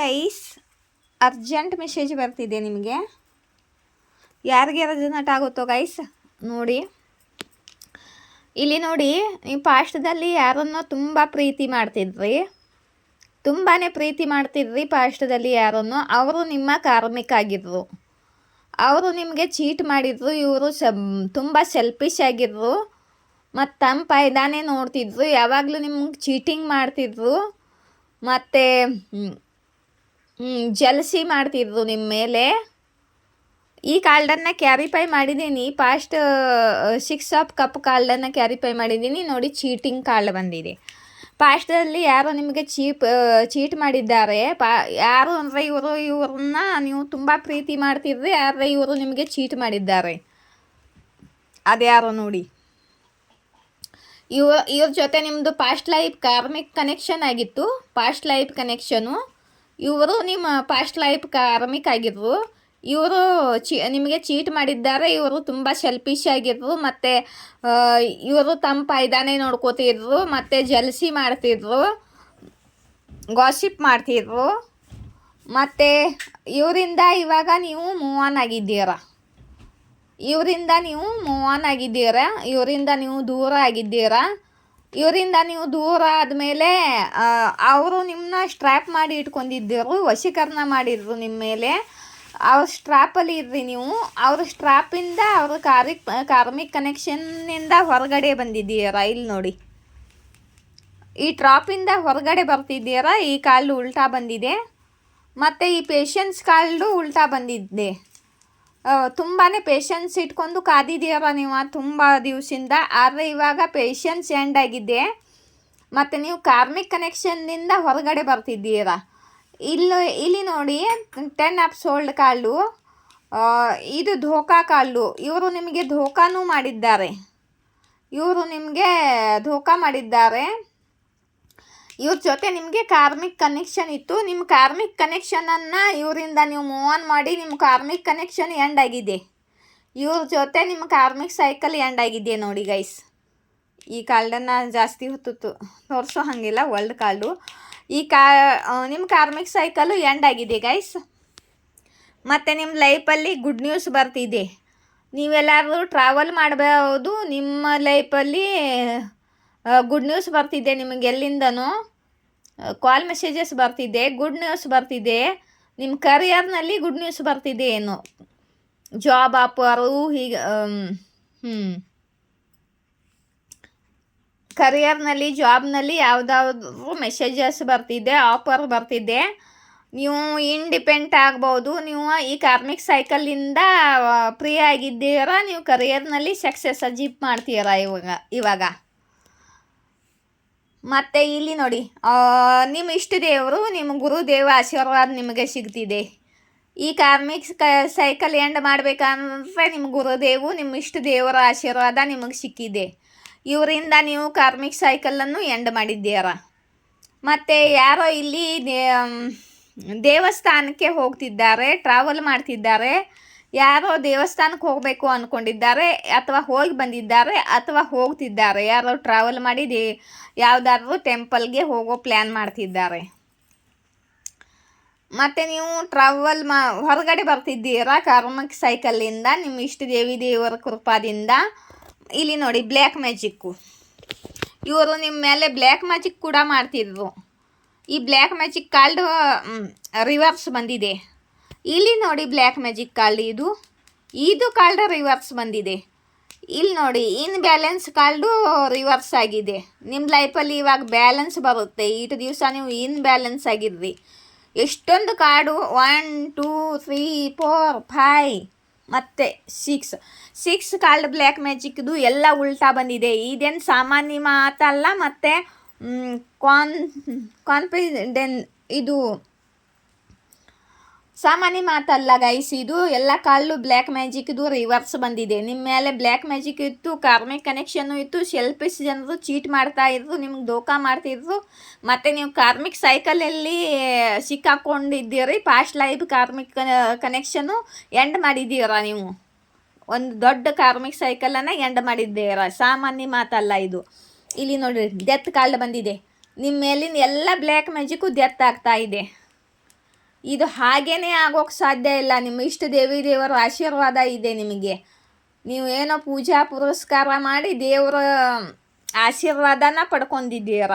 Guys, urgent message ಬರ್ತಿದೆ ನಿಮಗೆ. ಯಾರಿಗೆ ರೆಸನೇಟ್ ಆಗುತ್ತೋ ಗೈಸ್ ನೋಡಿ. ಇಲ್ಲಿ ನೋಡಿ, ನೀವು ಪಾಸ್ಟದಲ್ಲಿ ಯಾರನ್ನೋ ತುಂಬ ಪ್ರೀತಿ ಮಾಡ್ತಿದ್ರಿ, ತುಂಬಾ ಪ್ರೀತಿ ಮಾಡ್ತಿದ್ರಿ ಪಾಸ್ಟದಲ್ಲಿ ಯಾರನ್ನೋ. ಅವರು ನಿಮ್ಮ ಕಾರ್ಮಿಕ ಆಗಿದ್ರು, ಅವರು ನಿಮಗೆ ಚೀಟ್ ಮಾಡಿದ್ರು. ಇವರು ತುಂಬ ಸೆಲ್ಫಿಶ್ ಆಗಿದ್ರು ಮತ್ತು ತಮ್ಮ ಫಾಯ್ದಾನೇ ನೋಡ್ತಿದ್ರು, ಯಾವಾಗಲೂ ನಿಮ್ಗೆ ಚೀಟಿಂಗ್ ಮಾಡ್ತಿದ್ರು ಮತ್ತು ಜಲಸಿ ಮಾಡ್ತಿದ್ರು ನಿಮ್ಮ ಮೇಲೆ. ಈ ಕಾರ್ಡನ್ನು ಕ್ಯಾರಿಫೈ ಮಾಡಿದ್ದೀನಿ, ಪಾಸ್ಟ್ 6 ಆಫ್ ಕಪ್ ಕಾರ್ಡನ್ನು ಕ್ಯಾರಿಫೈ ಮಾಡಿದ್ದೀನಿ ನೋಡಿ. ಚೀಟಿಂಗ್ ಕಾರ್ಡ್ ಬಂದಿದೆ. ಪಾಸ್ಟಲ್ಲಿ ಯಾರು ನಿಮಗೆ ಚೀಟ್ ಮಾಡಿದ್ದಾರೆ, ಯಾರು ಅಂದರೆ ಇವ್ರನ್ನ ನೀವು ತುಂಬ ಪ್ರೀತಿ ಮಾಡ್ತಿದ್ರಿ, ಆದರೆ ಇವರು ನಿಮಗೆ ಚೀಟ್ ಮಾಡಿದ್ದಾರೆ. ಅದ್ಯಾರೋ ನೋಡಿ. ಇವ್ರ ಜೊತೆ ನಿಮ್ಮದು ಪಾಸ್ಟ್ ಲೈಫ್ ಕಾರ್ಮಿಕ್ ಕನೆಕ್ಷನ್ ಆಗಿತ್ತು. Past life connection. ಇವರು ನಿಮ್ಮ ಪಾಸ್ಟ್ ಲೈಫ್ ಕಾರ್ಮಿಕ್ ಆಗಿದ್ರು. ಇವರು ನಿಮಗೆ ಚೀಟ್ ಮಾಡಿದ್ದಾರೆ. ಇವರು ತುಂಬ ಸೆಲ್ಫಿಶ್ ಆಗಿದ್ರು ಮತ್ತು ಇವರು ತಮ್ಮ ಫಾಯ್ದಾನೇ ನೋಡ್ಕೋತಿದ್ರು ಮತ್ತು ಜಲಸಿ ಮಾಡ್ತಿದ್ರು, ಗಾಸಿಪ್ ಮಾಡ್ತಿದ್ರು. ಮತ್ತು ಇವರಿಂದ ಇವಾಗ ನೀವು ಮೂವ್ ಆನ್ ಆಗಿದ್ದೀರಾ. ಇವರಿಂದ ನೀವು ದೂರ ಆಗಿದ್ದೀರಾ. ಇವರಿಂದ ನೀವು ದೂರ ಆದಮೇಲೆ ಅವರು ನಿಮ್ಮನ್ನ ಸ್ಟ್ರ್ಯಾಪ್ ಮಾಡಿ ಇಟ್ಕೊಂಡಿದ್ದರು, ವಶೀಕರಣ ಮಾಡಿದ್ರು ನಿಮ್ಮ ಮೇಲೆ. ಅವ್ರ ಸ್ಟ್ರ್ಯಾಪಲ್ಲಿ ಇರ್ರಿ ನೀವು. ಅವ್ರ ಸ್ಟ್ರ್ಯಾಪಿಂದ ಅವ್ರ ಕಾರ್ಮಿಕ್ ಕನೆಕ್ಷನ್ನಿಂದ ಹೊರಗಡೆ ಬಂದಿದ್ದೀರಾ. ಇಲ್ಲಿ ನೋಡಿ, ಈ ಟ್ರಾಪಿಂದ ಹೊರಗಡೆ ಬರ್ತಿದ್ದೀರಾ. ಈ ಕಾಲ್ಡು ಉಲ್ಟಾ ಬಂದಿದೆ ಮತ್ತು ಈ ಪೇಷನ್ಸ್ ಕಾಲ್ಡು ಉಲ್ಟಾ ಬಂದಿದೆ. ತುಂಬಾ ಪೇಷನ್ಸ್ ಇಟ್ಕೊಂಡು ಕಾದಿದ್ದೀರ ನೀವು ತುಂಬ ದಿವಸದಿಂದ. ಆದರೆ ಇವಾಗ ಪೇಷನ್ಸ್ ಎಂಡ್ ಆಗಿದೆ ಮತ್ತು ನೀವು ಕಾರ್ಮಿಕ್ ಕನೆಕ್ಷನ್ನಿಂದ ಹೊರಗಡೆ ಬರ್ತಿದ್ದೀರಾ. ಇಲ್ಲಿ ನೋಡಿ, 10 ಆಫ್ ಸೋಲ್ಡ್ ಕಾಲ್ಡು. ಇದು ಧೋಕಾ ಕಾಲ್ಡು. ಇವರು ನಿಮಗೆ ಧೋಕಾನೂ ಮಾಡಿದ್ದಾರೆ. ಇವ್ರ ಜೊತೆ ನಿಮಗೆ ಕಾರ್ಮಿಕ್ ಕನೆಕ್ಷನ್ ಇತ್ತು. ನಿಮ್ಮ ಕಾರ್ಮಿಕ್ ಕನೆಕ್ಷನನ್ನು ಇವರಿಂದ ನೀವು ಮೂವ್ ಆನ್ ಮಾಡಿ ನಿಮ್ಮ ಕಾರ್ಮಿಕ್ ಕನೆಕ್ಷನ್ ಎಂಡ್ ಆಗಿದೆ. ಇವ್ರ ಜೊತೆ ನಿಮ್ಮ ಕಾರ್ಮಿಕ್ ಸೈಕಲ್ ಎಂಡ್ ಆಗಿದೆ ನೋಡಿ ಗೈಸ್. ಈ ಕಾರ್ಡನ್ನು ಜಾಸ್ತಿ ಹೊತ್ತು ತೋರಿಸೋ ಹಾಗಿಲ್ಲ, ವರ್ಲ್ಡ್ ಕಾರ್ಡು. ನಿಮ್ಮ ಕಾರ್ಮಿಕ್ ಸೈಕಲು ಎಂಡ್ ಆಗಿದೆ ಗೈಸ್. ಮತ್ತು ನಿಮ್ಮ ಲೈಫಲ್ಲಿ ಗುಡ್ ನ್ಯೂಸ್ ಬರ್ತಿದೆ. ನೀವೆಲ್ಲರೂ ಟ್ರಾವೆಲ್ ಮಾಡಬಹುದು. ನಿಮ್ಮ ಲೈಫಲ್ಲಿ ಗುಡ್ ನ್ಯೂಸ್ ಬರ್ತಿದೆ. ನಿಮಗೆ ಎಲ್ಲಿಂದನೋ ಕಾಲ್ ಮೆಸೇಜಸ್ ಬರ್ತಿದೆ, ಗುಡ್ ನ್ಯೂಸ್ ಬರ್ತಿದೆ. ನಿಮ್ಮ ಕರಿಯರ್ನಲ್ಲಿ ಗುಡ್ ನ್ಯೂಸ್ ಬರ್ತಿದೆ. ಏನು ಜಾಬ್ ಆಫರು ಹೀಗೆ ಕರಿಯರ್ನಲ್ಲಿ, ಜಾಬ್ನಲ್ಲಿ ಯಾವುದಾದ್ರು ಮೆಸೇಜಸ್ ಬರ್ತಿದೆ, ಆಫರ್ ಬರ್ತಿದೆ. ನೀವು ಇಂಡಿಪೆಂಡೆಂಟ್ ಆಗ್ಬೋದು. ನೀವು ಈ ಕಾರ್ಮಿಕ್ ಸೈಕಲಿಂದ ಫ್ರೀ ಆಗಿದ್ದೀರಾ. ನೀವು ಕರಿಯರ್ನಲ್ಲಿ ಸಕ್ಸಸ್ ಅಚೀವ್ ಮಾಡ್ತೀರಾ ಇವಾಗ. ಮತ್ತು ಇಲ್ಲಿ ನೋಡಿ, ನಿಮ್ಮ ಇಷ್ಟ ದೇವರು, ನಿಮ್ಮ ಗುರುದೇವ ಆಶೀರ್ವಾದ ನಿಮಗೆ ಸಿಗ್ತಿದೆ. ಈ ಕಾರ್ಮಿಕ್ ಸೈಕಲ್ ಎಂಡ್ ಮಾಡಬೇಕಂದ್ರೆ ನಿಮ್ಮ ಗುರುದೇವು, ನಿಮ್ಮ ಇಷ್ಟ ದೇವರ ಆಶೀರ್ವಾದ ನಿಮಗೆ ಸಿಕ್ಕಿದೆ. ಇವರಿಂದ ನೀವು ಕಾರ್ಮಿಕ್ ಸೈಕಲನ್ನು ಎಂಡ್ ಮಾಡಿದ್ದೀರಾ. ಮತ್ತು ಯಾರೋ ಇಲ್ಲಿ ದೇವಸ್ಥಾನಕ್ಕೆ ಹೋಗ್ತಿದ್ದಾರೆ, ಟ್ರಾವೆಲ್ ಮಾಡ್ತಿದ್ದಾರೆ. ಯಾರೋ ದೇವಸ್ಥಾನಕ್ಕೆ ಹೋಗಬೇಕು ಅಂದ್ಕೊಂಡಿದ್ದಾರೆ, ಅಥವಾ ಹೋಗಿ ಬಂದಿದ್ದಾರೆ, ಅಥವಾ ಹೋಗ್ತಿದ್ದಾರೆ. ಯಾರೋ ಟ್ರಾವೆಲ್ ಮಾಡಿ ಯಾವುದಾದ್ರೂ ಟೆಂಪಲ್ಗೆ ಹೋಗೋ ಪ್ಲ್ಯಾನ್ ಮಾಡ್ತಿದ್ದಾರೆ. ಮತ್ತು ನೀವು ಟ್ರಾವೆಲ್ ಹೊರಗಡೆ ಬರ್ತಿದ್ದೀರಾ ಕಾರ್ಮಿಕ್ ಸೈಕಲ್ಲಿಂದ, ನಿಮ್ಮ ಇಷ್ಟ ದೇವರ ಕೃಪಾದಿಂದ. ಇಲ್ಲಿ ನೋಡಿ, ಬ್ಲ್ಯಾಕ್ ಮ್ಯಾಜಿಕ್ಕು. ಇವರು ನಿಮ್ಮ ಮೇಲೆ ಬ್ಲ್ಯಾಕ್ ಮ್ಯಾಜಿಕ್ ಕೂಡ ಮಾಡ್ತಿದ್ರು. ಈ ಬ್ಲ್ಯಾಕ್ ಮ್ಯಾಜಿಕ್ ಕಾರ್ಡ್ ರಿವರ್ಸ್ ಬಂದಿದೆ. ಇಲ್ಲಿ ನೋಡಿ, ಬ್ಲ್ಯಾಕ್ ಮ್ಯಾಜಿಕ್ ಕಾರ್ಡ್ ಇದು ಕಾರ್ಡ್ ರಿವರ್ಸ್ ಬಂದಿದೆ. ಇಲ್ಲಿ ನೋಡಿ, ಇನ್ ಬ್ಯಾಲೆನ್ಸ್ ಕಾರ್ಡು ರಿವರ್ಸ್ ಆಗಿದೆ. ನಿಮ್ಮ ಲೈಫಲ್ಲಿ ಇವಾಗ ಬ್ಯಾಲೆನ್ಸ್ ಬರುತ್ತೆ. ಇಷ್ಟು ದಿವಸ ನೀವು ಇನ್ ಬ್ಯಾಲೆನ್ಸ್ ಆಗಿದ್ರಿ. ಎಷ್ಟೊಂದು ಕಾರ್ಡು, 1 2 3 4 5 ಮತ್ತು 6 ಕಾರ್ಡ್ ಬ್ಲ್ಯಾಕ್ ಮ್ಯಾಜಿಕ್ದು ಎಲ್ಲ ಉಲ್ಟಾ ಬಂದಿದೆ. ಇದೇನು ಸಾಮಾನ್ಯ ಮಾತಲ್ಲ ಮತ್ತು ಇದು ಸಾಮಾನ್ಯ ಮಾತಲ್ಲ ಗೈಸ್. ಇದು ಎಲ್ಲ ಕಾಳು ಬ್ಲ್ಯಾಕ್ ಮ್ಯಾಜಿಕ್ದು ರಿವರ್ಸ್ ಬಂದಿದೆ. ನಿಮ್ಮ ಮೇಲೆ ಬ್ಲ್ಯಾಕ್ ಮ್ಯಾಜಿಕ್ ಇತ್ತು, ಕಾರ್ಮಿಕ್ ಕನೆಕ್ಷನ್ನು ಇತ್ತು, ಸೆಲ್ಫಿಶ್ ಜನರು ಚೀಟ್ ಮಾಡ್ತಾಯಿದ್ರು, ನಿಮ್ಗೆ ಧೋಕಾ ಮಾಡ್ತಿದ್ರು. ಮತ್ತು ನೀವು ಕಾರ್ಮಿಕ್ ಸೈಕಲಲ್ಲಿ ಸಿಕ್ಕಾಕೊಂಡಿದ್ದೀರಿ. ಪಾಸ್ಟ್ ಲೈಫ್ ಕಾರ್ಮಿಕ್ ಕನೆಕ್ಷನ್ನು ಎಂಡ್ ಮಾಡಿದ್ದೀರಾ. ನೀವು ಒಂದು ದೊಡ್ಡ ಕಾರ್ಮಿಕ್ ಸೈಕಲನ್ನು ಎಂಡ್ ಮಾಡಿದ್ದೀರಾ. ಸಾಮಾನ್ಯ ಮಾತಲ್ಲ ಇದು. ಇಲ್ಲಿ ನೋಡಿರಿ, ಡೆತ್ ಕಾರ್ಡ್ ಬಂದಿದೆ. ನಿಮ್ಮ ಮೇಲಿನ ಎಲ್ಲ ಬ್ಲ್ಯಾಕ್ ಮ್ಯಾಜಿಕ್ಕು ಡೆತ್ ಆಗ್ತಾ ಇದೆ. ಇದು ಹಾಗೇ ಆಗೋಕ್ಕೆ ಸಾಧ್ಯ ಇಲ್ಲ. ನಿಮ್ಮ ಇಷ್ಟ ದೇವರ ಆಶೀರ್ವಾದ ಇದೆ ನಿಮಗೆ. ನೀವು ಏನೋ ಪೂಜಾ ಪುರಸ್ಕಾರ ಮಾಡಿ ದೇವರ ಆಶೀರ್ವಾದನ ಪಡ್ಕೊಂಡಿದ್ದೀರ,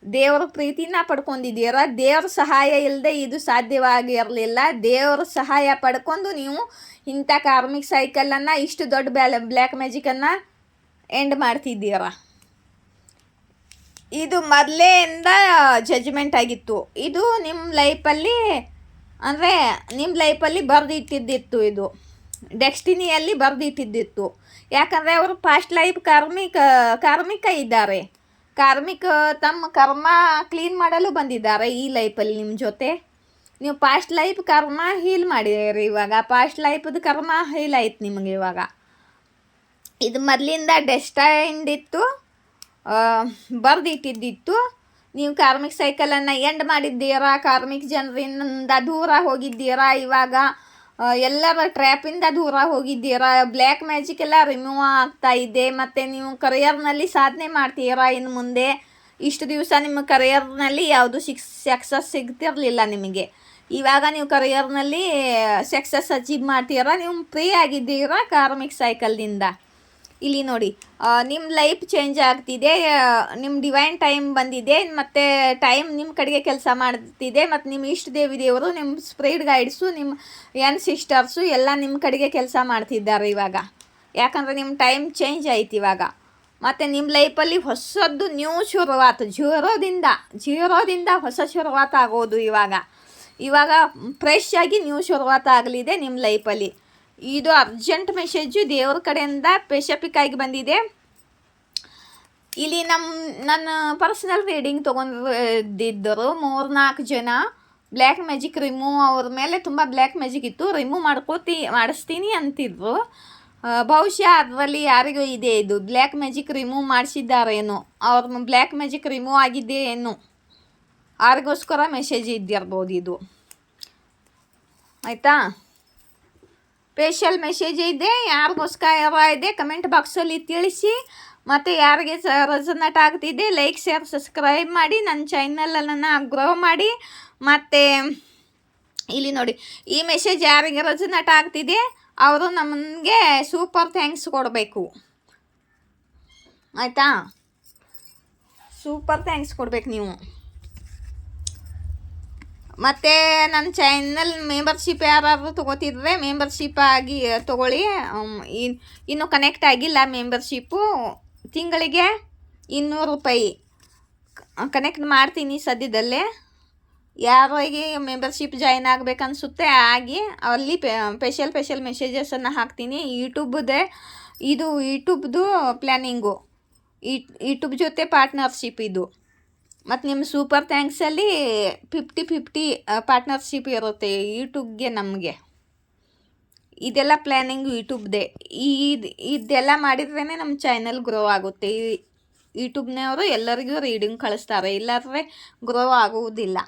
ದೇವರ ಪ್ರೀತಿನ ಪಡ್ಕೊಂಡಿದ್ದೀರ. ದೇವ್ರ ಸಹಾಯ ಇಲ್ಲದೆ ಇದು ಸಾಧ್ಯವಾಗಿರಲಿಲ್ಲ. ದೇವ್ರ ಸಹಾಯ ಪಡ್ಕೊಂಡು ನೀವು ಇಂಥ ಕಾರ್ಮಿಕ್ ಸೈಕಲನ್ನು ಇಷ್ಟು ದೊಡ್ಡ ಬ್ಲ್ಯಾಕ್ ಮ್ಯಾಜಿಕನ್ನು ಎಂಡ್ ಮಾಡ್ತಿದ್ದೀರ. ಇದು ಮೊದಲೇಂದ ಜಜ್ಮೆಂಟ್ ಆಗಿತ್ತು. ಇದು ನಿಮ್ಮ ಲೈಫಲ್ಲಿ ಅಂದರೆ ನಿಮ್ಮ ಲೈಫಲ್ಲಿ ಬರೆದಿಟ್ಟಿದ್ದಿತ್ತು. ಇದು ಡೆಸ್ಟಿನಿಯಲ್ಲಿ ಬರೆದಿಟ್ಟಿದ್ದಿತ್ತು. ಯಾಕಂದರೆ ಅವರು ಪಾಸ್ಟ್ ಲೈಫ್ ಕಾರ್ಮಿಕ ಇದ್ದಾರೆ. ತಮ್ಮ ಕರ್ಮ ಕ್ಲೀನ್ ಮಾಡಲು ಬಂದಿದ್ದಾರೆ ಈ ಲೈಫಲ್ಲಿ ನಿಮ್ಮ ಜೊತೆ. ನೀವು ಪಾಸ್ಟ್ ಲೈಫ್ ಕರ್ಮ ಹೀಲ್ ಮಾಡಿದ್ದೀರಿ. ಇವಾಗ ಪಾಸ್ಟ್ ಲೈಫ್ದು ಕರ್ಮ ಹೀಲ್ ಆಯ್ತು ನಿಮಗೆ. ಇವಾಗ ಇದು ಮೊದಲಿಂದ ಡೆಸ್ಟೈನ್ಡ್ ಇತ್ತು, ಬರೆದಿಟ್ಟಿದ್ದಿತ್ತು. ನೀವು ಕಾರ್ಮಿಕ್ ಸೈಕಲನ್ನು ಎಂಡ್ ಮಾಡಿದ್ದೀರಾ, ಕಾರ್ಮಿಕ್ ಜನರಿಂದ ದೂರ ಹೋಗಿದ್ದೀರಾ. ಇವಾಗ ಎಲ್ಲರ ಟ್ರ್ಯಾಪಿಂದ ದೂರ ಹೋಗಿದ್ದೀರಾ. ಬ್ಲ್ಯಾಕ್ ಮ್ಯಾಜಿಕ್ ಎಲ್ಲ ರಿಮೂವ್ ಆಗ್ತಾ ಇದೆ. ಮತ್ತು ನೀವು ಕರಿಯರ್ನಲ್ಲಿ ಸಾಧನೆ ಮಾಡ್ತೀರಾ ಇನ್ನು ಮುಂದೆ. ಇಷ್ಟು ದಿವಸ ನಿಮ್ಮ ಕರಿಯರ್ನಲ್ಲಿ ಯಾವುದು ಸಕ್ಸಸ್ ಸಿಗ್ತಿರಲಿಲ್ಲ ನಿಮಗೆ. ಇವಾಗ ನೀವು ಕರಿಯರ್ನಲ್ಲಿ ಸಕ್ಸಸ್ ಅಚೀವ್ ಮಾಡ್ತೀರಾ. ನೀವು ಫ್ರೀ ಆಗಿದ್ದೀರಾ ಕಾರ್ಮಿಕ್ ಸೈಕಲ್ದಿಂದ. ಇಲ್ಲಿ ನೋಡಿ, ನಿಮ್ಮ ಲೈಫ್ ಚೇಂಜ್ ಆಗ್ತಿದೆ. ನಿಮ್ಮ ಡಿವೈನ್ ಟೈಮ್ ಬಂದಿದೆ. ಮತ್ತು ಟೈಮ್ ನಿಮ್ಮ ಕಡೆಗೆ ಕೆಲಸ ಮಾಡ್ತಿದೆ. ಮತ್ತು ನಿಮ್ಮ ಇಷ್ಟ ದೇವರು, ನಿಮ್ಮ ಸ್ಪಿರಿಟ್ ಗೈಡ್ಸು, ನಿಮ್ಮ ಸಿಸ್ಟರ್ಸು ಎಲ್ಲ ನಿಮ್ಮ ಕಡೆಗೆ ಕೆಲಸ ಮಾಡ್ತಿದ್ದಾರೆ ಇವಾಗ. ಯಾಕಂದರೆ ನಿಮ್ಮ ಟೈಮ್ ಚೇಂಜ್ ಆಯ್ತು ಇವಾಗ. ಮತ್ತು ನಿಮ್ಮ ಲೈಫಲ್ಲಿ ಹೊಸದ್ದು ನ್ಯೂ ಶುರುವಾತು. ಜೀರೋದಿಂದ ಹೊಸ ಶುರುವಾತು ಆಗೋದು ಇವಾಗ ಫ್ರೆಶ್ ಆಗಿ ನ್ಯೂ ಶುರುವಾತು ಆಗಲಿದೆ ನಿಮ್ಮ ಲೈಫಲ್ಲಿ. ಇದು ಅರ್ಜೆಂಟ್ ಮೆಸೇಜು ದೇವ್ರ ಕಡೆಯಿಂದ ಸ್ಪೆಸಿಫಿಕ್ ಆಗಿ ಬಂದಿದೆ. ಇಲ್ಲಿ ನನ್ನ ಪರ್ಸನಲ್ ರೀಡಿಂಗ್ ತೊಗೊಂಡಿದ್ದರು 3-4 ಜನ. ಬ್ಲ್ಯಾಕ್ ಮ್ಯಾಜಿಕ್ ರಿಮೂವ್ ಅವ್ರ ಮೇಲೆ ತುಂಬ ಬ್ಲ್ಯಾಕ್ ಮ್ಯಾಜಿಕ್ ಇತ್ತು, ರಿಮೂವ್ ಮಾಡಿಸ್ತೀನಿ ಅಂತಿದ್ರು. ಬಹುಶಃ ಅದರಲ್ಲಿ ಯಾರಿಗೂ ಇದೆ ಇದು ಬ್ಲ್ಯಾಕ್ ಮ್ಯಾಜಿಕ್ ರಿಮೂವ್ ಮಾಡಿಸಿದ್ದಾರೇನೋ, ಅವ್ರ ಬ್ಲ್ಯಾಕ್ ಮ್ಯಾಜಿಕ್ ರಿಮೂವ್ ಆಗಿದೆ ಏನು, ಯಾರಿಗೋಸ್ಕರ ಮೆಸೇಜ್ ಇದ್ದಿರ್ಬೋದು ಇದು. ಆಯಿತಾ? ಸ್ಪೆಷಲ್ ಮೆಸೇಜ್ ಇದೆ, ಯಾರಿಗೋಸ್ಕರ ಇದೆ ಕಮೆಂಟ್ ಬಾಕ್ಸಲ್ಲಿ ತಿಳಿಸಿ. ಮತ್ತು ಯಾರಿಗೆ ರೆಸನೇಟ್ ಆಗ್ತಿದೆ ಲೈಕ್, ಶೇರ್, ಸಬ್ಸ್ಕ್ರೈಬ್ ಮಾಡಿ. ನನ್ನ ಚಾನಲನ್ನು ಗ್ರೋ ಮಾಡಿ. ಮತ್ತು ಇಲ್ಲಿ ನೋಡಿ, ಈ ಮೆಸೇಜ್ ಯಾರಿಗೆ ರೆಸನೇಟ್ ಆಗ್ತಿದೆ ಅವರು ನಮಗೆ ಸೂಪರ್ ಥ್ಯಾಂಕ್ಸ್ ಕೊಡಬೇಕು. ಆಯಿತಾ? ಸೂಪರ್ ಥ್ಯಾಂಕ್ಸ್ ಕೊಡಬೇಕು ನೀವು. ಮತ್ತು ನನ್ನ ಚಾನಲ್ ಮೆಂಬರ್ಶಿಪ್ ಯಾರಾದರೂ ತೊಗೋತಿದ್ರೆ ಮೆಂಬರ್ಶಿಪ್ ಆಗಿ ತೊಗೊಳ್ಳಿ. ಇನ್ನೂ ಕನೆಕ್ಟ್ ಆಗಿಲ್ಲ ಮೆಂಬರ್ಶಿಪ್ಪು. ತಿಂಗಳಿಗೆ 200 ರೂಪಾಯಿ ಕನೆಕ್ಟ್ ಮಾಡ್ತೀನಿ ಸದ್ಯದಲ್ಲೇ. ಯಾರಿಗೆ ಮೆಂಬರ್ಶಿಪ್ ಜಾಯಿನ್ ಆಗಬೇಕನ್ಸುತ್ತೆ ಆಗಿ ಅಲ್ಲಿ ಸ್ಪೆಷಲ್ ಮೆಸೇಜಸನ್ನು ಹಾಕ್ತೀನಿ. ಇದು ಯೂಟ್ಯೂಬ್ದು ಪ್ಲ್ಯಾನಿಂಗು, ಯೂಟ್ಯೂಬ್ ಜೊತೆ ಪಾರ್ಟ್ನರ್ಶಿಪ್ ಇದು. ಮತ್ತು ನಿಮ್ಮ ಸೂಪರ್ ಥ್ಯಾಂಕ್ಸಲ್ಲಿ 50-50 ಪಾರ್ಟ್ನರ್ಶಿಪ್ ಇರುತ್ತೆ ಯೂಟ್ಯೂಬ್ಗೆ ನಮಗೆ. ಇದೆಲ್ಲ ಪ್ಲ್ಯಾನಿಂಗ್ ಯೂಟ್ಯೂಬ್ದೇ. ಇದೆಲ್ಲ ಮಾಡಿದ್ರೇ ನಮ್ಮ ಚಾನಲ್ ಗ್ರೋ ಆಗುತ್ತೆ. ಯೂಟ್ಯೂಬ್ನವರು ಎಲ್ಲರಿಗೂ ರೀಡಿಂಗ್ ಕಳಿಸ್ತಾರೆ, ಇಲ್ಲಾಂದರೆ ಗ್ರೋ ಆಗುವುದಿಲ್ಲ.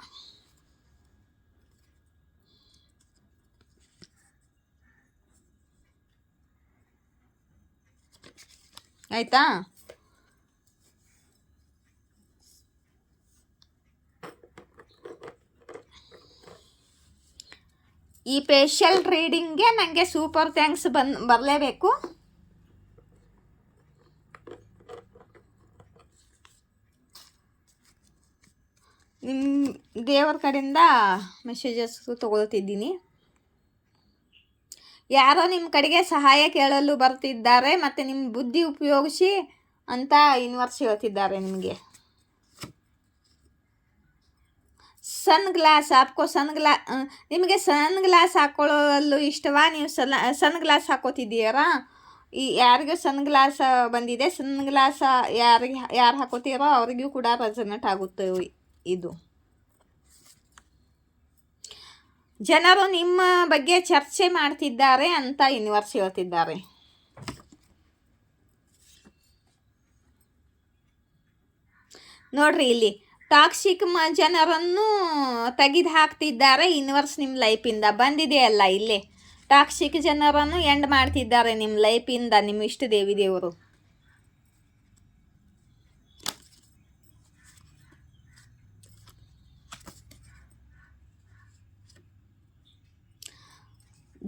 ಆಯಿತಾ? ಈ ಸ್ಪೆಷಲ್ ರೀಡಿಂಗ್ಗೆ ನನಗೆ ಸೂಪರ್ ಥ್ಯಾಂಕ್ಸ್ ಬರಲೇಬೇಕು. ನಿಮ್ಮ ದೇವರ ಕಡೆಯಿಂದ ಮೆಸೇಜಸ್ ತೊಗೊಳ್ತಿದ್ದೀನಿ. ಯಾರೋ ನಿಮ್ಮ ಕಡೆಗೆ ಸಹಾಯ ಕೇಳಲು ಬರ್ತಿದ್ದಾರೆ ಮತ್ತು ನಿಮ್ಮ ಬುದ್ಧಿ ಉಪಯೋಗಿಸಿ ಅಂತ ಯೂನಿವರ್ಸ್ ಹೇಳ್ತಿದ್ದಾರೆ ನಿಮಗೆ. ನಿಮಗೆ ಸನ್ ಗ್ಲಾಸ್ ಹಾಕೊಳ್ಳಲು ಇಷ್ಟವಾ? ನೀವು ಸನ್ ಗ್ಲಾಸ್ ಹಾಕೋತಿದ್ದೀರಾ? ಯಾರಿಗೂ ಸನ್ ಗ್ಲಾಸ್ ಬಂದಿದೆ. ಸನ್ ಗ್ಲಾಸ್ ಯಾರು ಹಾಕೋತೀರೋ ಅವರಿಗೂ ಕೂಡ ರೆಸನೇಟ್ ಆಗುತ್ತೆ ಇದು. ಜನರು ನಿಮ್ಮ ಬಗ್ಗೆ ಚರ್ಚೆ ಮಾಡ್ತಿದ್ದಾರೆ ಅಂತ ಯೂನಿವರ್ಸ್ ಹೇಳ್ತಿದ್ದಾರೆ. ನೋಡ್ರಿ, ಇಲ್ಲಿ ಟಾಕ್ಸಿಕ್ ಜನರನ್ನು ತೆಗೆದು ಹಾಕ್ತಿದ್ದಾರೆ ಯೂನಿವರ್ಸ್. ನಿಮ್ಮ ಲೈಫಿಂದ ಬಂದಿದೆಯಲ್ಲ, ಇಲ್ಲೇ ಟಾಕ್ಸಿಕ್ ಜನರನ್ನು ಎಂಡ್ ಮಾಡ್ತಿದ್ದಾರೆ ನಿಮ್ಮ ಲೈಫಿಂದ ನಿಮ್ಮ ಇಷ್ಟ ದೇವರು.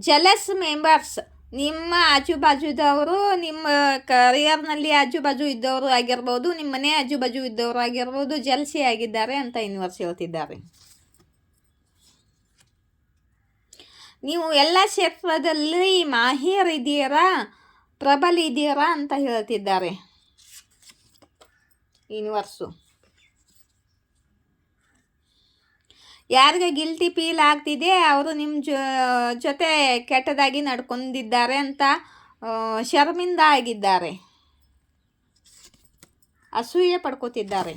ಜಲಸ್ ಮೆಂಬರ್ಸ್ ನಿಮ್ಮ ಆಜುಬಾಜುದವರು, ನಿಮ್ಮ ಕರಿಯರ್ನಲ್ಲಿ ಆಜುಬಾಜು ಇದ್ದವರು ಆಗಿರ್ಬೋದು, ನಿಮ್ಮ ಮನೆ ಆಜುಬಾಜು ಇದ್ದವರು ಆಗಿರ್ಬೋದು, ಜಲಸಿ ಆಗಿದ್ದಾರೆ ಅಂತ ಯೂನಿವರ್ಸ್ ಹೇಳ್ತಿದ್ದಾರೆ. ನೀವು ಎಲ್ಲ ಕ್ಷೇತ್ರದಲ್ಲಿ ಮಾಹಿರ್ ಇದ್ದೀರಾ, ಪ್ರಬಲ ಇದ್ದೀರಾ ಅಂತ ಹೇಳ್ತಿದ್ದಾರೆ ಯೂನಿವರ್ಸು. ಯಾರಿಗೆ ಗಿಲ್ಟಿ ಫೀಲ್ ಆಗ್ತಿದೆ ಅವರು ನಿಮ್ಮ ಜೊತೆ ಕೆಟ್ಟದಾಗಿ ನಡ್ಕೊಂಡಿದ್ದಾರೆ ಅಂತ ಶರ್ಮಿಂದ ಆಗಿದ್ದಾರೆ, ಅಸೂಯೆ ಪಡ್ಕೋತಿದ್ದಾರೆ.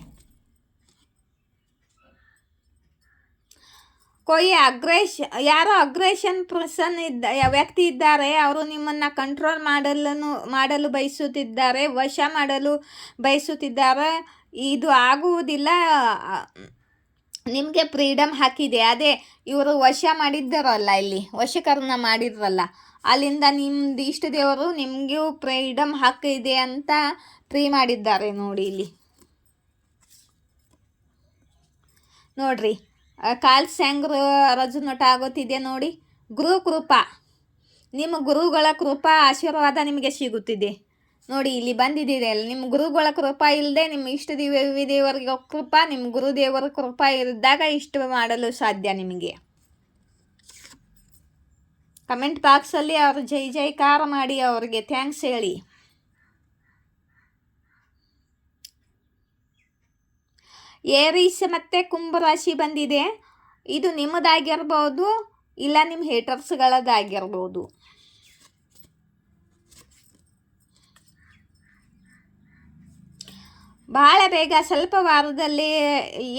ಯಾರೋ ಅಗ್ರೆಷನ್ ಪರ್ಸನ್ ವ್ಯಕ್ತಿ ಇದ್ದಾರೆ, ಅವರು ನಿಮ್ಮನ್ನು ಕಂಟ್ರೋಲ್ ಮಾಡಲು ಬಯಸುತ್ತಿದ್ದಾರೆ, ವಶ ಮಾಡಲು ಬಯಸುತ್ತಿದ್ದಾರೆ. ಇದು ಆಗುವುದಿಲ್ಲ, ನಿಮಗೆ ಫ್ರೀಡಮ್ ಹಾಕಿದೆ. ಅದೇ ಇವರು ವಶ ಮಾಡಿದ್ದಾರಲ್ಲ, ಇಲ್ಲಿ ವಶಕರಣ ಮಾಡಿದ್ರಲ್ಲ, ಅಲ್ಲಿಂದ ನಿಮ್ದು ಇಷ್ಟ ದೇವರು ನಿಮಗೂ ಫ್ರೀಡಮ್ ಹಾಕಿದೆ ಅಂತ ಫ್ರೀ ಮಾಡಿದ್ದಾರೆ ನೋಡಿ. ಇಲ್ಲಿ ನೋಡ್ರಿ, ಕಾಲ್ ಸ್ಯಾಂಗ್ರು ರಜುನಟ ಆಗುತ್ತಿದೆ ನೋಡಿ. ಗುರು ಕೃಪಾ, ನಿಮ್ಮ ಗುರುಗಳ ಕೃಪಾ ಆಶೀರ್ವಾದ ನಿಮಗೆ ಸಿಗುತ್ತಿದೆ ನೋಡಿ. ಇಲ್ಲಿ ಬಂದಿದ್ದೀರಿ ಅಲ್ಲ, ನಿಮ್ಮ ಗುರುಗಳ ಕೃಪಾ ಇಲ್ಲದೆ ನಿಮ್ಮ ಇಷ್ಟ ದೇವರಿಗೆ ಕೃಪಾ, ನಿಮ್ಮ ಗುರುದೇವರ ಕೃಪಾ ಇದ್ದಾಗ ಇಷ್ಟ ಮಾಡಲು ಸಾಧ್ಯ ನಿಮಗೆ. ಕಮೆಂಟ್ ಬಾಕ್ಸಲ್ಲಿ ಅವರು ಜೈ ಜೈಕಾರ ಮಾಡಿ ಅವರಿಗೆ ಥ್ಯಾಂಕ್ಸ್ ಹೇಳಿ. ಏರೀಸ್ ಮತ್ತು ಕುಂಭರಾಶಿ ಬಂದಿದೆ. ಇದು ನಿಮ್ಮದಾಗಿರ್ಬೋದು, ಇಲ್ಲ ನಿಮ್ಮ ಹೇಟರ್ಸ್ಗಳದ್ದಾಗಿರ್ಬೋದು. ಬಹಳ ಬೇಗ ಸ್ವಲ್ಪ ವಾರದಲ್ಲಿ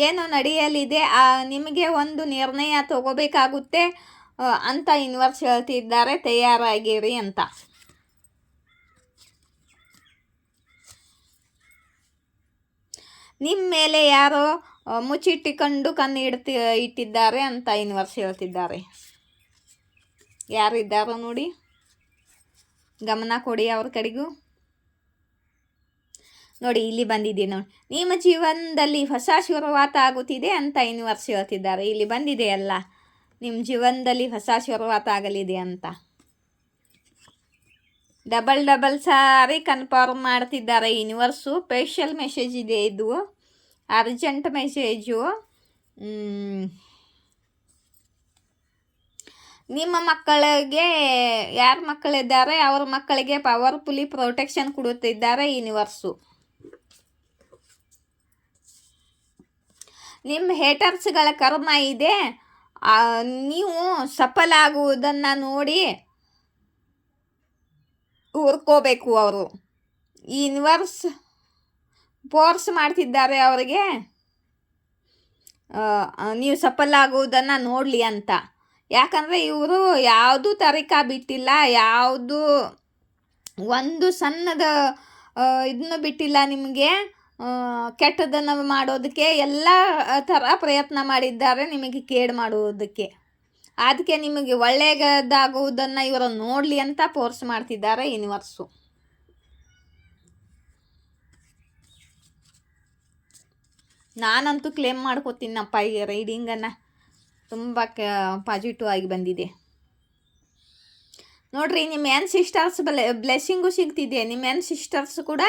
ಏನು ನಡೆಯಲಿದೆ, ನಿಮಗೆ ಒಂದು ನಿರ್ಣಯ ತಗೋಬೇಕಾಗುತ್ತೆ ಅಂತ ಯೂನಿವರ್ಸ್ ಹೇಳ್ತಿದ್ದಾರೆ. ತಯಾರಾಗಿರಿ ಅಂತ. ನಿಮ್ಮ ಮೇಲೆ ಯಾರೋ ಮುಚ್ಚಿಟ್ಟಿಕೊಂಡು ಇಟ್ಟಿದ್ದಾರೆ ಅಂತ ಯೂನಿವರ್ಸ್ ಹೇಳ್ತಿದ್ದಾರೆ. ಯಾರಿದ್ದಾರೋ ನೋಡಿ, ಗಮನ ಕೊಡಿ ಅವ್ರ ಕಡೆಗೂ. ನೋಡಿ, ಇಲ್ಲಿ ಬಂದಿದೆ ನೋಡಿ, ನಿಮ್ಮ ಜೀವನದಲ್ಲಿ ಹೊಸ ಶುರುವಾತ ಆಗುತ್ತಿದೆ ಅಂತ ಯೂನಿವರ್ಸ್ ಹೇಳ್ತಿದ್ದಾರೆ. ಇಲ್ಲಿ ಬಂದಿದೆ ಅಲ್ಲ, ನಿಮ್ಮ ಜೀವನದಲ್ಲಿ ಹೊಸ ಶುರುವಾತ ಆಗಲಿದೆ ಅಂತ ಡಬಲ್ ಸಾರಿ ಕನ್ಫರ್ಮ್ ಮಾಡ್ತಿದ್ದಾರೆ ಯೂನಿವರ್ಸು. ಸ್ಪೆಷಲ್ ಮೆಸೇಜ್ ಇದೆ, ಇದು ಅರ್ಜೆಂಟ್ ಮೆಸೇಜು. ನಿಮ್ಮ ಮಕ್ಕಳಿಗೆ, ಯಾರ ಮಕ್ಕಳಿದ್ದಾರೆ ಅವ್ರ ಮಕ್ಕಳಿಗೆ ಪವರ್ಫುಲಿ ಪ್ರೊಟೆಕ್ಷನ್ ಕೊಡುತ್ತಿದ್ದಾರೆ ಯೂನಿವರ್ಸು. ನಿಮ್ಮ ಹೇಟರ್ಸ್ಗಳ ಕರ್ಮ ಇದೆ, ನೀವು ಸಫಲ ಆಗುವುದನ್ನು ನೋಡಿ ಹುರ್ಕೋಬೇಕು. ಅವರು ಯೂನಿವರ್ಸ್ ಫೋರ್ಸ್ ಮಾಡ್ತಿದ್ದಾರೆ ಅವರಿಗೆ ನೀವು ಸಫಲ ಆಗುವುದನ್ನು ನೋಡಲಿ ಅಂತ. ಯಾಕಂದರೆ ಇವರು ಯಾವುದೂ ತರಿಕ ಬಿಟ್ಟಿಲ್ಲ, ಯಾವುದು ಒಂದು ಸಣ್ಣದ ಇದನ್ನು ಬಿಟ್ಟಿಲ್ಲ ನಿಮಗೆ ಕೆಟ್ಟದನ್ನು ಮಾಡೋದಕ್ಕೆ. ಎಲ್ಲ ಥರ ಪ್ರಯತ್ನ ಮಾಡಿದ್ದಾರೆ ನಿಮಗೆ ಕೇಡು ಮಾಡುವುದಕ್ಕೆ. ಅದಕ್ಕೆ ನಿಮಗೆ ಒಳ್ಳೆಯದಾಗುವುದನ್ನು ಇವರು ನೋಡಲಿ ಅಂತ ಫೋರ್ಸ್ ಮಾಡ್ತಿದ್ದಾರೆ ಯೂನಿವರ್ಸು. ನಾನಂತೂ ಕ್ಲೇಮ್ ಮಾಡ್ಕೋತೀನಪ್ಪ, ಈ ರೈಡಿಂಗನ್ನು ತುಂಬ ಪಾಸಿಟಿವ್ ಆಗಿ ಬಂದಿದೆ ನೋಡ್ರಿ. ನಿಮ್ಮ ಎನ್ ಸಿಸ್ಟರ್ಸ್ ಬ್ಲೆಸ್ಸಿಂಗು ಸಿಗ್ತಿದೆ. ನಿಮ್ಮ ಎನ್ ಸಿಸ್ಟರ್ಸ್ ಕೂಡ,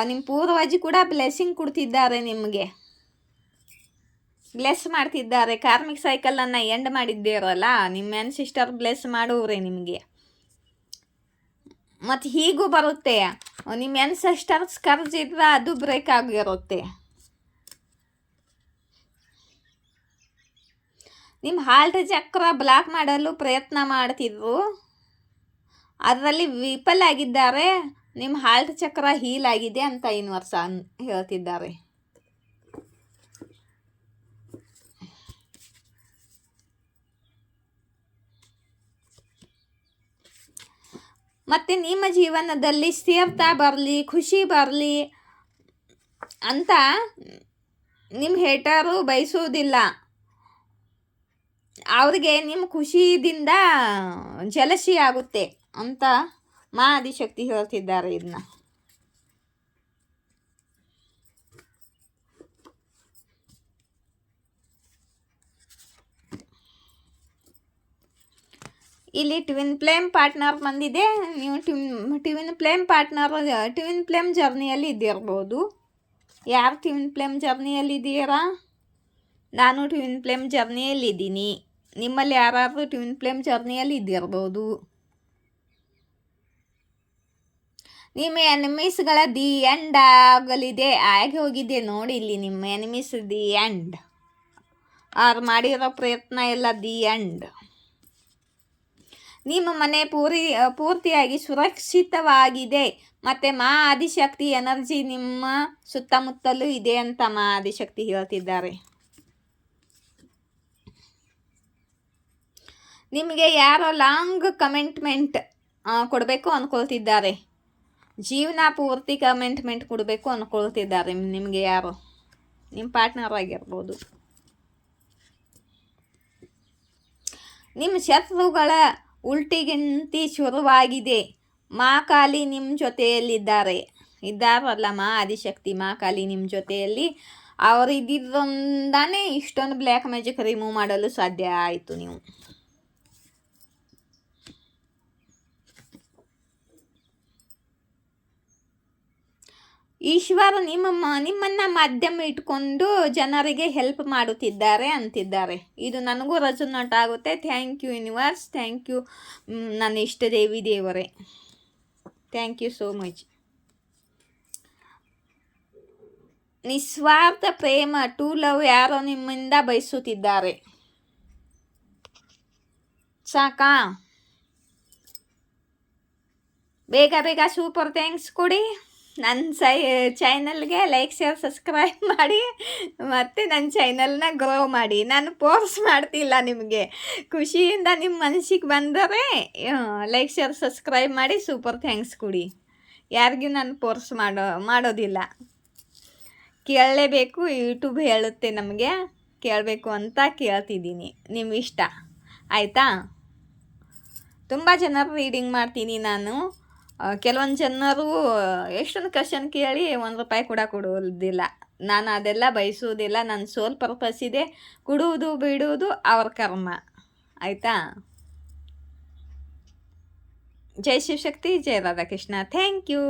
ನಿಮ್ಮ ಪೂರ್ವಜಿ ಕೂಡ ಬ್ಲೆಸ್ಸಿಂಗ್ ಕೊಡ್ತಿದ್ದಾರೆ, ನಿಮಗೆ ಬ್ಲೆಸ್ ಮಾಡ್ತಿದ್ದಾರೆ. ಕಾರ್ಮಿಕ್ ಸೈಕಲನ್ನು ಎಂಡ್ ಮಾಡಿದ್ದೀರಲ್ಲ, ನಿಮ್ಮ ಎನ್ ಸಿಸ್ಟರ್ ಬ್ಲೆಸ್ ಮಾಡೋವ್ರೆ ನಿಮಗೆ. ಮತ್ತು ಹೀಗೂ ಬರುತ್ತೆ, ನಿಮ್ಮ ಎನ್ ಸಿಸ್ಟರ್ಸ್ ಕರ್ಜಿದ್ರೆ ಅದು ಬ್ರೇಕ್ ಆಗಿರುತ್ತೆ. ನಿಮ್ಮ ಹಾರ್ಟ್ ಚಕ್ರ ಬ್ಲಾಕ್ ಮಾಡಲು ಪ್ರಯತ್ನ ಮಾಡ್ತಿದ್ರು, ಅದರಲ್ಲಿ ವಿಫಲ ಆಗಿದ್ದಾರೆ. ನಿಮ್ಮ ಹಾರ್ಟ್ ಚಕ್ರ ಹೀಲ್ ಆಗಿದೆ ಅಂತ ಯೂನಿವರ್ಸ್ ಹೇಳ್ತಿದ್ದಾರೆ. ಮತ್ತು ನಿಮ್ಮ ಜೀವನದಲ್ಲಿ ಸ್ಥಿರತೆ ಬರಲಿ, ಖುಷಿ ಬರಲಿ ಅಂತ ನಿಮ್ಮ ಹೇಟರು ಬಯಸುವುದಿಲ್ಲ. ಅವ್ರಿಗೆ ನಿಮ್ಮ ಖುಷಿಯಿಂದ ಜಲಸಿ ಆಗುತ್ತೆ ಅಂತ ಆದಿಶಕ್ತಿ ಹೇಳ್ತಿದ್ದಾರೆ ಇದನ್ನ. ಇಲ್ಲಿ ಟ್ವಿನ್ ಫ್ಲೇಮ್ ಪಾರ್ಟ್ನರ್ ಬಂದಿದೆ. ನೀವು ಟ್ವಿನ್ ಫ್ಲೇಮ್ ಜರ್ನಿಯಲ್ಲಿ ಇದ್ದಿರ್ಬೋದು. ಯಾರು ಟ್ವಿನ್ ಫ್ಲೇಮ್ ಜರ್ನಿಯಲ್ಲಿ ಇದ್ದೀರಾ? ನಾನು ಟ್ವಿನ್ ಫ್ಲೇಮ್ ಜರ್ನಿಯಲ್ಲಿದ್ದೀನಿ. ನಿಮ್ಮಲ್ಲಿ ಯಾರಾದರೂ ಟ್ವಿನ್ ಫ್ಲೇಮ್ ಜರ್ನಿಯಲ್ಲಿ ಇದ್ದಿರ್ಬೋದು. ನಿಮ್ಮ ಎನಿಮೀಸ್ಗಳ ದಿ ಎಂಡ್ ಆಗಲಿದೆ, ಆಗಿ ಹೋಗಿದೆ ನೋಡಿ. ಇಲ್ಲಿ ನಿಮ್ಮ ಎನಿಮೀಸ್ ದಿ ಎಂಡ್, ಅವ್ರು ಮಾಡಿರೋ ಪ್ರಯತ್ನ ಎಲ್ಲ ದಿ ಎಂಡ್. ನಿಮ್ಮ ಮನೆ ಪೂರ್ತಿಯಾಗಿ ಸುರಕ್ಷಿತವಾಗಿದೆ. ಮತ್ತು ಮಾ ಆದಿಶಕ್ತಿ ಎನರ್ಜಿ ನಿಮ್ಮ ಸುತ್ತಮುತ್ತಲೂ ಇದೆ ಅಂತ ಮಾ ಆದಿಶಕ್ತಿ ಹೇಳ್ತಿದ್ದಾರೆ. ನಿಮಗೆ ಯಾರೋ ಲಾಂಗ್ ಕಮಿಟ್ಮೆಂಟ್ ಕೊಡಬೇಕು ಅಂದ್ಕೊಳ್ತಿದ್ದಾರೆ. ಜೀವನ ಪೂರ್ತಿ ಕಮಿಟ್ಮೆಂಟ್ ಕೊಡಬೇಕು ಅಂದ್ಕೊಳ್ತಿದ್ದಾರೆ ನಿಮಗೆ. ಯಾರು ನಿಮ್ಮ ಪಾರ್ಟ್ನರ್ ಆಗಿರ್ಬೋದು. ನಿಮ್ಮ ಶತ್ರುಗಳ ಉಲ್ಟಿಗಿಂತಿ ಶುರುವಾಗಿದೆ. ಮಾ ಕಾಳಿ ನಿಮ್ಮ ಇದ್ದಾರಲ್ಲ ಮಾ ಆದಿಶಕ್ತಿ, ಮಾ ಕಾಳಿ ನಿಮ್ಮ ಜೊತೆಯಲ್ಲಿ ಅವರು ಇದ್ದಿದ್ದೊಂದಾನೇ ಇಷ್ಟೊಂದು ಬ್ಲ್ಯಾಕ್ ಮ್ಯಾಜಿಕ್ ರಿಮೂವ್ ಮಾಡಲು ಸಾಧ್ಯ ಆಯಿತು. ನೀವು ಈಶ್ವರ ನಿಮ್ಮನ್ನು ಮಾಧ್ಯಮ ಇಟ್ಕೊಂಡು ಜನರಿಗೆ ಹೆಲ್ಪ್ ಮಾಡುತ್ತಿದ್ದಾರೆ ಅಂತಿದ್ದಾರೆ. ಇದು ನನಗೂ ರೆಸೊನೇಟ್ ಆಗುತ್ತೆ. Thank you universe, thank you ನನ್ನ ಇಷ್ಟ ದೇವರೇ, ಥ್ಯಾಂಕ್ ಯು ಸೋ ಮಚ್. ನಿಸ್ವಾರ್ಥ ಪ್ರೇಮ, ಟು ಲವ್ ಯಾರೋ ನಿಮ್ಮಿಂದ ಬಯಸುತ್ತಿದ್ದಾರೆ. ಸಾಕಾ? ಬೇಗ ಸೂಪರ್ ಥ್ಯಾಂಕ್ಸ್ ಕೊಡಿ. ನನ್ನ ಚಾನಲ್ಗೆ ಲೈಕ್ ಶೇರ್ ಸಬ್ಸ್ಕ್ರೈಬ್ ಮಾಡಿ ಮತ್ತು ನನ್ನ ಚಾನಲ್ನ ಗ್ರೋ ಮಾಡಿ. ನಾನು ಫೋರ್ಸ್ ಮಾಡ್ತಿಲ್ಲ, ನಿಮಗೆ ಖುಷಿಯಿಂದ ನಿಮ್ಮ ಮನಸ್ಸಿಗೆ ಬಂದರೆ ಲೈಕ್ ಶೇರ್ ಸಬ್ಸ್ಕ್ರೈಬ್ ಮಾಡಿ, ಸೂಪರ್ ಥ್ಯಾಂಕ್ಸ್ ಕೊಡಿ. ಯಾರಿಗೂ ನಾನು ಫೋರ್ಸ್ ಮಾಡೋದಿಲ್ಲ. ಕೇಳಲೇಬೇಕು, ಯೂಟ್ಯೂಬ್ ಹೇಳುತ್ತೆ ನಮಗೆ ಕೇಳಬೇಕು ಅಂತ ಕೇಳ್ತಿದ್ದೀನಿ. ನಿಮ್ಮ ಇಷ್ಟ ಆಯಿತಾ? ತುಂಬ ಜನರು ರೀಡಿಂಗ್ ಮಾಡ್ತೀನಿ ನಾನು. ಕೆಲವೊಂದು ಜನರು ಎಷ್ಟೊಂದು ಕ್ವಶನ್ ಕೇಳಿ ₹1 ಕೂಡ ಕೊಡುವುದಿಲ್ಲ. ನಾನು ಅದೆಲ್ಲ ಬಯಸುವುದಿಲ್ಲ. ನನ್ನ ಸೋಲ್ ಪರ್ಪಸ್ ಇದೆ. ಕೊಡುವುದು ಬಿಡುವುದು ಅವ್ರ ಕರ್ಮ. ಆಯಿತಾ? ಜೈ ಶಿವಶಕ್ತಿ, ಜೈ ರಾಧಾಕೃಷ್ಣ. Thank you.